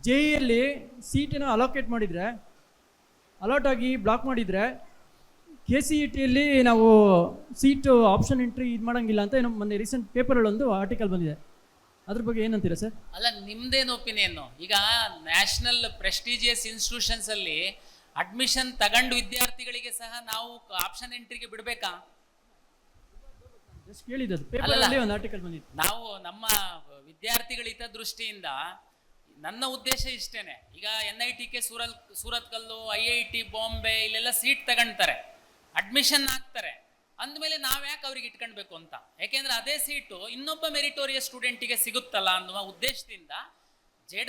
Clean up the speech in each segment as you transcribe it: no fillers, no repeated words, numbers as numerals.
J ಇಯಲ್ಲಿ ಸೀಟನ್ನು allocate ಮಾಡಿದರೆ, allot ಆಗಿ block ಮಾಡಿದರೆ, ಕೆ ಸಿ ಇ ಟಿಯಲ್ಲಿ ನಾವು ಸೀಟು ಆಪ್ಷನ್ ಎಂಟ್ರಿ ಇದು ಮಾಡೋಂಗಿಲ್ಲ ಅಂತ ಏನೋ ಮೊನ್ನೆ ರೀಸೆಂಟ್ ಪೇಪರಲ್ಲೊಂದು ಆರ್ಟಿಕಲ್ ಬಂದಿದೆ. ಅದ್ರ ಬಗ್ಗೆ ಏನಂತೀರಾ ಸರ್? ಅಲ್ಲ, ನಿಮ್ದೇನು ಒಪಿನಿಯನ್ನು? ಈಗ ನ್ಯಾಷನಲ್ ಪ್ರೆಸ್ಟೀಜಿಯಸ್ ಇನ್ಸ್ಟಿಟ್ಯೂಷನ್ಸ್ ಅಲ್ಲಿ ಅಡ್ಮಿಷನ್ ತಗೊಂಡು ವಿದ್ಯಾರ್ಥಿಗಳಿಗೆ ಸಹ ನಾವು ಆಪ್ಷನ್ ಎಂಟ್ರಿಗೆ ಬಿಡಬೇಕಾ? ಜಸ್ಟ್ ಕೇಳಿದ್ದು, ಪೇಪರಲ್ಲಿ ಒಂದು ಆರ್ಟಿಕಲ್ ಬಂದಿತ್ತು. ನಾವು ನಮ್ಮ ವಿದ್ಯಾರ್ಥಿಗಳ ಹಿತದೃಷ್ಟಿಯಿಂದ ನನ್ನ ಉದ್ದೇಶ ಇಷ್ಟೇನೆ. ಈಗ NITK ಸೂರತ್ಕಲ್ಲು, IIT ಬಾಂಬೆ ಇಲ್ಲೆಲ್ಲ ಸೀಟ್ ತಗೊಂತಾರೆ, ಅಡ್ಮಿಷನ್ ಆಗ್ತಾರೆ. ಅಂದಮೇಲೆ ನಾವು ಯಾಕೆ ಅವ್ರಿಗೆ ಇಟ್ಕೊಳ್ಬೇಕು ಅಂತ? ಯಾಕೆಂದ್ರೆ ಅದೇ ಸೀಟು ಇನ್ನೊಬ್ಬ ಮೆರಿಟೋರಿಯಸ್ ಸ್ಟೂಡೆಂಟಿಗೆ ಸಿಗುತ್ತಲ್ಲ ಅನ್ನುವ ಉದ್ದೇಶದಿಂದ JEE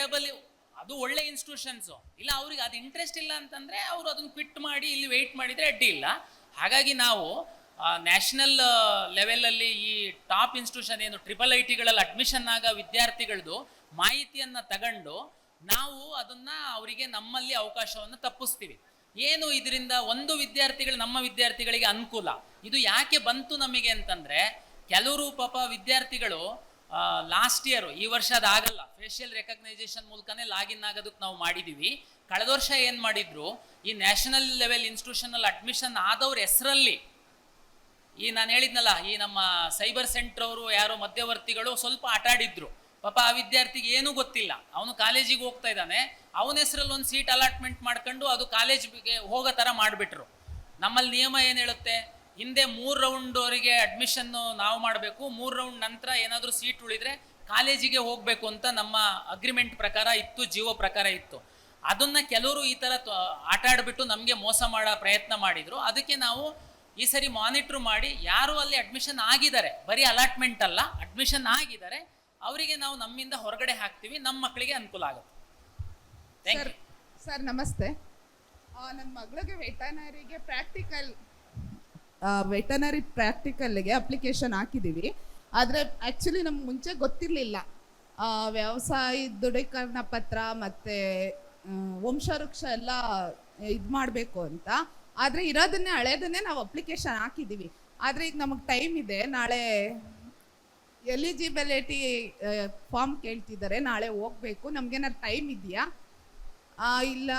ಅದು ಒಳ್ಳೆ ಇನ್ಸ್ಟಿಟ್ಯೂಷನ್ಸು. ಇಲ್ಲ ಅವ್ರಿಗೆ ಅದು ಇಂಟ್ರೆಸ್ಟ್ ಇಲ್ಲ ಅಂತಂದ್ರೆ ಅವರು ಅದನ್ನು ಕ್ವಿಟ್ ಮಾಡಿ ಇಲ್ಲಿ ವೆಯ್ಟ್ ಮಾಡಿದರೆ ಅಡ್ಡಿ ಇಲ್ಲ. ಹಾಗಾಗಿ ನಾವು ನ್ಯಾಷನಲ್ ಲೆವೆಲಲ್ಲಿ ಈ ಟಾಪ್ ಇನ್ಸ್ಟಿಟ್ಯೂಷನ್ ಏನು IITಗಳಲ್ಲಿ ಅಡ್ಮಿಷನ್ ಆಗ ವಿದ್ಯಾರ್ಥಿಗಳದ್ದು ಮಾಹಿತಿಯನ್ನು ತಗೊಂಡು ನಾವು ಅದನ್ನು ಅವರಿಗೆ ನಮ್ಮಲ್ಲಿ ಅವಕಾಶವನ್ನು ತಪ್ಪಿಸ್ತೀವಿ. ಏನು ಇದರಿಂದ ಒಂದು ನಮ್ಮ ವಿದ್ಯಾರ್ಥಿಗಳಿಗೆ ಅನುಕೂಲ. ಇದು ಯಾಕೆ ಬಂತು ನಮಗೆ ಅಂತಂದರೆ, ಕೆಲವರು ಪಾಪ ವಿದ್ಯಾರ್ಥಿಗಳು ಲಾಸ್ಟ್ ಇಯರ್, ಈ ವರ್ಷ ಅದಾಗಲ್ಲ, ಫೇಶಿಯಲ್ ರೆಕಗ್ನೈಸೇಷನ್ ಮೂಲಕನೇ ಲಾಗಿನ್ ಆಗೋದಕ್ಕೆ ನಾವು ಮಾಡಿದ್ದೀವಿ. ಕಳೆದ ವರ್ಷ ಏನು ಮಾಡಿದ್ರು, ಈ ನ್ಯಾಷನಲ್ ಲೆವೆಲ್ ಇನ್ಸ್ಟಿಟ್ಯೂಷನಲ್ಲಿ ಅಡ್ಮಿಷನ್ ಆದವ್ರ ಹೆಸರಲ್ಲಿ ಈ ನಾನು ಹೇಳಿದ್ನಲ್ಲ, ಈ ನಮ್ಮ ಸೈಬರ್ ಸೆಂಟರ್ ಅವರು ಯಾರೋ ಮಧ್ಯವರ್ತಿಗಳು ಸ್ವಲ್ಪ ಆಟಾಡಿದ್ರು. ಪಾಪ ಆ ವಿದ್ಯಾರ್ಥಿಗೆ ಏನೂ ಗೊತ್ತಿಲ್ಲ, ಅವನು ಕಾಲೇಜಿಗೆ ಹೋಗ್ತಾ ಇದ್ದಾನೆ, ಅವನ ಹೆಸರಲ್ಲಿ ಒಂದು ಸೀಟ್ ಅಲಾಟ್ಮೆಂಟ್ ಮಾಡ್ಕೊಂಡು ಅದು ಕಾಲೇಜಿಗೆ ಹೋಗೋ ಥರ ಮಾಡಿಬಿಟ್ರು. ನಮ್ಮಲ್ಲಿ ನಿಯಮ ಏನು ಹೇಳುತ್ತೆ, ಹಿಂದೆ 3 ರೌಂಡ್ವರೆಗೆ ಅಡ್ಮಿಷನ್ನು ನಾವು ಮಾಡಬೇಕು, 3 ರೌಂಡ್ ನಂತರ ಏನಾದರೂ ಸೀಟ್ ಉಳಿದ್ರೆ ಕಾಲೇಜಿಗೆ ಹೋಗಬೇಕು ಅಂತ ನಮ್ಮ ಅಗ್ರಿಮೆಂಟ್ ಪ್ರಕಾರ ಇತ್ತು, ಜೀವೋ ಪ್ರಕಾರ ಇತ್ತು. ಅದನ್ನು ಕೆಲವರು ಈ ಥರ ಆಟ ಆಡಿಬಿಟ್ಟು ನಮಗೆ ಮೋಸ ಮಾಡೋ ಪ್ರಯತ್ನ ಮಾಡಿದರು. ಅದಕ್ಕೆ ನಾವು ಈ ಸರಿ ಮಾನಿಟ್ರ್ ಮಾಡಿ ಯಾರು ಅಲ್ಲಿ ಅಡ್ಮಿಷನ್ ಆಗಿದ್ದಾರೆ, ಬರೀ ಅಲಾಟ್ಮೆಂಟ್ ಅಲ್ಲ, ಅಡ್ಮಿಷನ್ ಆಗಿದ್ದಾರೆ, ಅವರಿಗೆ ನಾವು ನಮ್ಮಿಂದ ಹೊರಗಡೆ ಹಾಕ್ತೀವಿ, ನಮ್ಮ ಮಕ್ಕಳಿಗೆ ಅನುಕೂಲ ಆಗುತ್ತೆ. Thank you sir. ನಮಸ್ತೆ. ನನ್ನ ಮಗಳಿಗೆ ವೆಟನರಿ ಪ್ರಾಕ್ಟಿಕಲ್ಗೆ ಅಪ್ಲಿಕೇಶನ್ ಹಾಕಿದ್ದೀವಿ. ಆದರೆ ಆ್ಯಕ್ಚುಲಿ ನಮ್ಗೆ ಮುಂಚೆ ಗೊತ್ತಿರಲಿಲ್ಲ ವ್ಯವಸಾಯ ದೃಢೀಕರಣ ಪತ್ರ ಮತ್ತು ವಂಶವೃಕ್ಷ ಎಲ್ಲ ಇದು ಮಾಡಬೇಕು ಅಂತ. ಆದರೆ ಇರೋದನ್ನೇ ಹಳೇದನ್ನೇ ನಾವು ಅಪ್ಲಿಕೇಶನ್ ಹಾಕಿದ್ದೀವಿ. ಆದರೆ ಈಗ ನಮಗೆ ಟೈಮ್ ಇದೆ, ನಾಳೆ ಎಲಿಜಿಬಿಲಿಟಿ ಫಾರ್ಮ್ ಕೇಳ್ತಿದ್ದಾರೆ, ನಾಳೆ ಹೋಗ್ಬೇಕು. ನಮ್ಗೇನಾದ್ರು ಟೈಮ್ ಇದೆಯಾ, ಇಲ್ಲ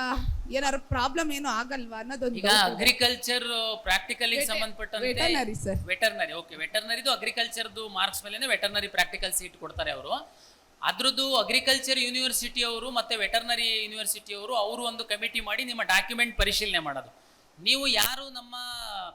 ಏನಾದ್ರು ಪ್ರಾಬ್ಲಮ್ ಏನು ಆಗಲ್ವಾ ಅನ್ನೋದೊಂದು. ಈಗ ಅಗ್ರಿಕಲ್ಚರ್ ಪ್ರಾಕ್ಟಿಕಲ್ ಸಂಬಂಧಪಟ್ಟಂತೆ ವೆಟರ್ನರಿ ಸರ್, ವೆಟರ್ನರಿ ಓಕೆ, ವೆಟರ್ನರಿದು ಅಗ್ರಿಕಲ್ಚರ್ದು ಮಾರ್ಕ್ಸ್ ಮೇಲೆ ವೆಟರ್ನರಿ ಪ್ರಾಕ್ಟಿಕಲ್ ಸೀಟ್ ಕೊಡ್ತಾರೆ ಅವರು. ಅದ್ರದ್ದು ಅಗ್ರಿಕಲ್ಚರ್ ಯೂನಿವರ್ಸಿಟಿ ಅವರು ಮತ್ತು ವೆಟರ್ನರಿ ಯೂನಿವರ್ಸಿಟಿ ಅವರು ಒಂದು ಕಮಿಟಿ ಮಾಡಿ ನಿಮ್ಮ ಡಾಕ್ಯುಮೆಂಟ್ ಪರಿಶೀಲನೆ ಮಾಡೋದು. ನೀವು ಯಾರು ನಮ್ಮ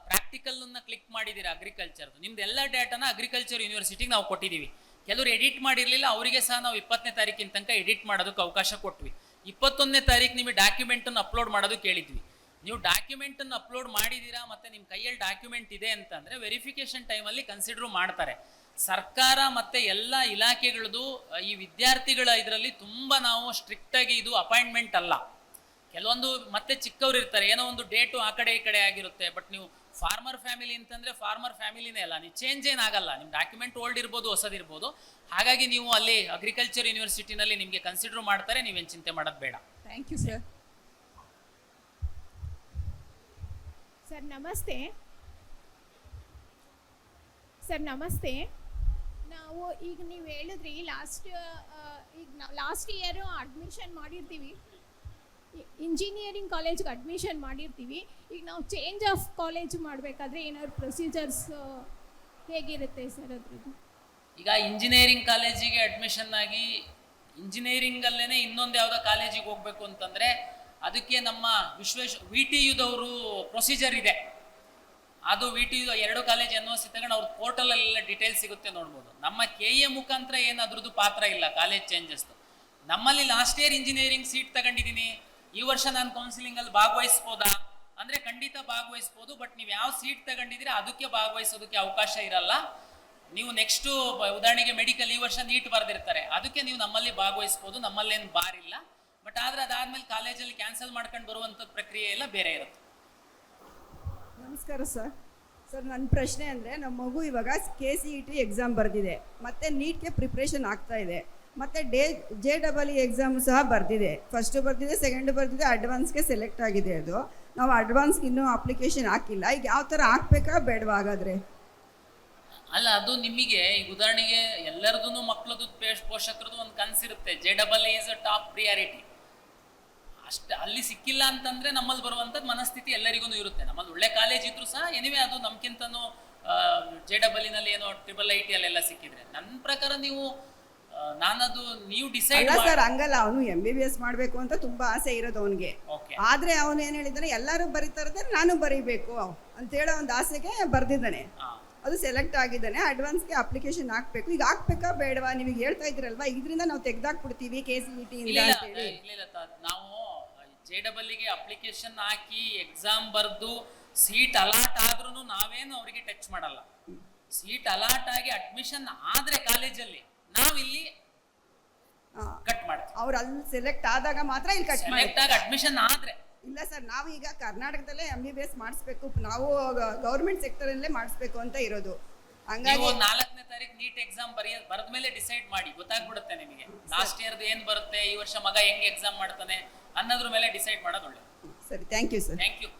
ಪ್ರಾಕ್ಟಿಕಲ್ನ ಕ್ಲಿಕ್ ಮಾಡಿದ್ದೀರಾ ಅಗ್ರಿಕಲ್ಚರ್ದು, ನಿಮ್ದು ಎಲ್ಲ ಡೇಟಾನ ಅಗ್ರಿಕಲ್ಚರ್ ಯೂನಿವರ್ಸಿಟಿಗೆ ನಾವು ಕೊಟ್ಟಿದ್ದೀವಿ. ಕೆಲವರು ಎಡಿಟ್ ಮಾಡಿರಲಿಲ್ಲ, ಅವರಿಗೆ ಸಹ ನಾವು 20ನೇ ತಾರೀಕಿನ ತನಕ ಎಡಿಟ್ ಮಾಡೋದಕ್ಕೆ ಅವಕಾಶ ಕೊಟ್ವಿ. 21ನೇ ತಾರೀಕು ನಿಮಗೆ ಡಾಕ್ಯುಮೆಂಟನ್ನು ಅಪ್ಲೋಡ್ ಮಾಡೋದು ಕೇಳಿದ್ವಿ. ನೀವು ಡಾಕ್ಯುಮೆಂಟನ್ನು ಅಪ್ಲೋಡ್ ಮಾಡಿದ್ದೀರಾ ಮತ್ತು ನಿಮ್ಮ ಕೈಯಲ್ಲಿ ಡಾಕ್ಯುಮೆಂಟ್ ಇದೆ ಅಂತಂದರೆ ವೆರಿಫಿಕೇಷನ್ ಟೈಮಲ್ಲಿ ಕನ್ಸಿಡರ್ ಮಾಡ್ತಾರೆ. ಸರ್ಕಾರ ಮತ್ತು ಎಲ್ಲ ಇಲಾಖೆಗಳದ್ದು ಈ ವಿದ್ಯಾರ್ಥಿಗಳ ಇದರಲ್ಲಿ ತುಂಬ ನಾವು ಸ್ಟ್ರಿಕ್ಟಾಗಿ ಇದು ಅಪಾಯಿಂಟ್ಮೆಂಟ್ ಅಲ್ಲ. ಕೆಲವೊಂದು ಮತ್ತೆ ಚಿಕ್ಕವ್ರು ಇರ್ತಾರೆ, ಏನೋ ಒಂದು ಡೇಟು ಆ ಕಡೆ ಈ ಕಡೆ ಆಗಿರುತ್ತೆ. ಬಟ್ ನೀವು ಫಾರ್ಮರ್ ಫ್ಯಾಮಿಲಿ ಅಂತಂದರೆ ಫಾರ್ಮರ್ ಫ್ಯಾಮಿಲಿನೇ ಅಲ್ಲ, ನೀವು ಚೇಂಜ್ ಏನಾಗಲ್ಲ, ನಿಮ್ಮ ಡಾಕ್ಯುಮೆಂಟ್ ಓಲ್ಡ್ ಇರ್ಬೋದು, ಹೊಸದಿರ್ಬೋದು. ಹಾಗಾಗಿ ನೀವು ಅಲ್ಲಿ ಅಗ್ರಿಕಲ್ಚರ್ ಯೂನಿವರ್ಸಿಟಿನಲ್ಲಿ ನಿಮಗೆ ಕನ್ಸಿಡರ್ ಮಾಡ್ತಾರೆ, ನೀವೇನು ಚಿಂತೆ ಮಾಡೋದು ಬೇಡ. Thank you sir. ಸರ್ ನಮಸ್ತೆ. ಸರ್ ನಮಸ್ತೆ. ನಾವು ಈಗ ನೀವು ಹೇಳಿದ್ರಿ ಲಾಸ್ಟ್ ಇಯರು ಅಡ್ಮಿಷನ್ ಮಾಡಿರ್ತೀವಿ, ಇಂಜಿನಿಯರಿಂಗ್ ಕಾಲೇಜ್ಗೆ ಅಡ್ಮಿಷನ್ ಮಾಡಿರ್ತೀವಿ. ಈಗ ನಾವು ಚೇಂಜ್ ಆಫ್ ಕಾಲೇಜ್ ಮಾಡಬೇಕಾದ್ರೆ ಏನಾದ್ರು ಪ್ರೊಸೀಜರ್ಸ್ ಹೇಗಿರುತ್ತೆ ಸರ್ ಅದ್ರದ್ದು? ಈಗ ಇಂಜಿನಿಯರಿಂಗ್ ಕಾಲೇಜಿಗೆ ಅಡ್ಮಿಷನ್ ಆಗಿ ಇಂಜಿನಿಯರಿಂಗಲ್ಲೇ ಇನ್ನೊಂದು ಯಾವುದೋ ಕಾಲೇಜಿಗೆ ಹೋಗಬೇಕು ಅಂತಂದರೆ ಅದಕ್ಕೆ ನಮ್ಮ VTUದವರು ಪ್ರೊಸೀಜರ್ ಇದೆ. ಅದು VTU 2 ಕಾಲೇಜ್ NOC ತಗೊಂಡು ಅವ್ರ ಪೋರ್ಟಲಲ್ಲೆಲ್ಲ ಡೀಟೇಲ್ಸ್ ಸಿಗುತ್ತೆ, ನೋಡ್ಬೋದು. ನಮ್ಮ KE ಮುಖಾಂತರ ಏನು ಅದ್ರದ್ದು ಪಾತ್ರ ಇಲ್ಲ ಕಾಲೇಜ್ ಚೇಂಜಸ್ದು. ನಮ್ಮಲ್ಲಿ ಲಾಸ್ಟ್ ಇಯರ್ ಇಂಜಿನಿಯರಿಂಗ್ ಸೀಟ್ ತಗೊಂಡಿದ್ದೀನಿ, ಈ ವರ್ಷ ನಾನು ಕೌನ್ಸಿಲಿಂಗಲ್ಲಿ ಭಾಗವಹಿಸ್ಬೋದಾ ಅಂದರೆ ಖಂಡಿತ ಭಾಗವಹಿಸ್ಬೋದು. ಬಟ್ ನೀವು ಯಾವ ಸೀಟ್ ತಗೊಂಡಿದ್ದೀರಾ ಅದಕ್ಕೆ ಭಾಗವಹಿಸೋದಕ್ಕೆ ಅವಕಾಶ ಇರಲ್ಲ. ನೀವು ನೆಕ್ಸ್ಟು ಉದಾಹರಣೆಗೆ ಮೆಡಿಕಲ್ ಈ ವರ್ಷ ನೀಟ್ ಬರೆದಿರ್ತಾರೆ, ಅದಕ್ಕೆ ನೀವು ನಮ್ಮಲ್ಲಿ ಭಾಗವಹಿಸ್ಬೋದು, ನಮ್ಮಲ್ಲೇನು ಬಾರ್ ಇಲ್ಲ. ಬಟ್ ಆದರೆ ಅದಾದಮೇಲೆ ಕಾಲೇಜಲ್ಲಿ ಕ್ಯಾನ್ಸಲ್ ಮಾಡ್ಕೊಂಡು ಬರುವಂಥದ್ದು ಪ್ರಕ್ರಿಯೆ ಎಲ್ಲ ಬೇರೆ ಇರುತ್ತೆ. ನಮಸ್ಕಾರ ಸರ್. ನನ್ನ ಪ್ರಶ್ನೆ ಅಂದರೆ, ನಮ್ಮ ಮಗು ಇವಾಗ KCET ಎಕ್ಸಾಮ್ ಬರೆದಿದೆ, ಮತ್ತು ನೀಟ್ಗೆ ಪ್ರಿಪ್ರೇಷನ್ ಆಗ್ತಾ ಇದೆ, ಮತ್ತು JEE ಎಕ್ಸಾಮ್ ಸಹ ಬರೆದಿದೆ. ಫಸ್ಟು ಬರೆದಿದೆ, ಸೆಕೆಂಡು ಬರೆದಿದೆ, ಅಡ್ವಾನ್ಸ್ಗೆ ಸೆಲೆಕ್ಟ್ ಆಗಿದೆ. ಅದು ನಾವು ಅಡ್ವಾನ್ಸ್ಗೆ ಇನ್ನೂ ಅಪ್ಲಿಕೇಶನ್ ಹಾಕಿಲ್ಲ. ಈಗ ಯಾವ ಥರ ಹಾಕ್ಬೇಕಾ ಬೇಡವಾ ಹಾಗಾದರೆ? ಅಲ್ಲ, ಅದು ನಿಮಗೆ ಈಗ ಉದಾಹರಣೆಗೆ ಎಲ್ಲರದೂ ಮಕ್ಕಳದ್ದು ಪೋಷಕರದ್ದು ಒಂದು ಕನಸಿರುತ್ತೆ, JEE is a top priority. ಅಷ್ಟು ಅಲ್ಲಿ ಸಿಕ್ಕಿಲ್ಲ ಅಂತಂದ್ರೆ ನಮ್ಮಲ್ಲಿ ಬರುವಂಥದ್ದು ಮನಸ್ಥಿತಿ ಎಲ್ಲರಿಗೂ ಇರುತ್ತೆ. ನಮ್ಮಲ್ಲಿ ಒಳ್ಳೆ ಕಾಲೇಜ್ ಇದ್ರು ಸಹ ಎನಿವೆ ಅದು ನಮ್ಗಿಂತನೂ JEE ಏನೋ IIIT ಅಲ್ಲೆಲ್ಲ ಸಿಕ್ಕಿದ್ರೆ ನನ್ನ ಪ್ರಕಾರ ನೀವು ನಾನದು ನೀವು ಡಿಸೈಡ್ ಅಲ್ಲ ಸರ್, ಹಂಗಲ್ಲ. ಅವನು MBBS ಮಾಡಬೇಕು ಅಂತ ತುಂಬಾ ಆಸೆ ಇರೋದು ಅವನಿಗೆ. ಓಕೆ, ಆದ್ರೆ ಅವನು ಏನ್ ಹೇಳಿದ್ದಾನೆ, ಎಲ್ಲರೂ ಬರೀತಾ ಇರ್ತಾರೆ ನಾನು ಬರೀಬೇಕು ಅಂತ ಹೇಳೋ ಒಂದು ಆಸೆಗೆ ಬರ್ದಿದ್ದಾನೆ. ಅದು ಸೆಲೆಕ್ಟ್ ಆಗಿದ್ದಾನೆ. ಅಡ್ವಾನ್ಸ್ಗೆ ಅಪ್ಲಿಕೇಶನ್ ಹಾಕ್ಬೇಕು. ಈಗ ಹಾಕ್ಬೇಕಾ ಬೇಡವಾ ನಿಮಗೆ ಹೇಳ್ತಾ ಇದ್ರಲ್ವಾ, ಇದರಿಂದ ನಾವು ತೆಗ್ದಾಕ್ಬಿಡ್ತೀವಿ KCET ಇಂದ ಅಂತ ಹೇಳಿ. ನಾವು JEE ಅಪ್ಲಿಕೇಶನ್ ಹಾಕಿ ಎಕ್ಸಾಮ್ ಬರ್ದು ಸೀಟ್ ಅಲಾಟ್ ಆದ್ರೂ ನಾವೇನು ಅವರಿಗೆ ಟಚ್ ಮಾಡಲ್ಲ. ಸೀಟ್ ಅಲಾಟ್ ಆಗಿ ಅಡ್ಮಿಷನ್ ಆದ್ರೆ ಕಾಲೇಜಲ್ಲಿ ನಾವಿಲ್ಲಿ ಕಟ್ ಮಾಡ್ತೀವಿ. ಅವ್ರು ಅಲ್ಲಿ ಸೆಲೆಕ್ಟ್ ಆದಾಗ ಮಾತ್ರ ಇಲ್ಲಿ ಕಟ್ ಸೆಲೆಕ್ಟ್ ಆಗಿ ಅಡ್ಮಿಷನ್ ಆದ್ರೆ ಇಲ್ಲ ಸರ್, ನಾವು ಈಗ ಕರ್ನಾಟಕದಲ್ಲೇ MBBS ಮಾಡಿಸ್ಬೇಕು, ನಾವು ಗೌರ್ಮೆಂಟ್ ಸೆಕ್ಟರ್ ಅಲ್ಲೇ ಮಾಡಿಸ್ಬೇಕು ಅಂತ ಇರೋದು. ಹಂಗಾಗಿ 4ನೇ ತಾರೀಕು ನೀಟ್ ಎಕ್ಸಾಮ್ ಬರೆದ ಮೇಲೆ ಡಿಸೈಡ್ ಮಾಡಿ, ಗೊತ್ತಾಗ್ಬಿಡುತ್ತೆ ನಿಮಗೆ ಲಾಸ್ಟ್ ಇಯರ್ದು ಏನ್ ಬರುತ್ತೆ, ಈ ವರ್ಷ ಮಗ ಹೆಂಗ್ ಎಕ್ಸಾಮ್ ಮಾಡ್ತಾನೆ ಅನ್ನೋದ್ರ ಮೇಲೆ ಡಿಸೈಡ್ ಮಾಡೋದು ಒಳ್ಳೆ. ಸರಿ, thank you sir. Thank you.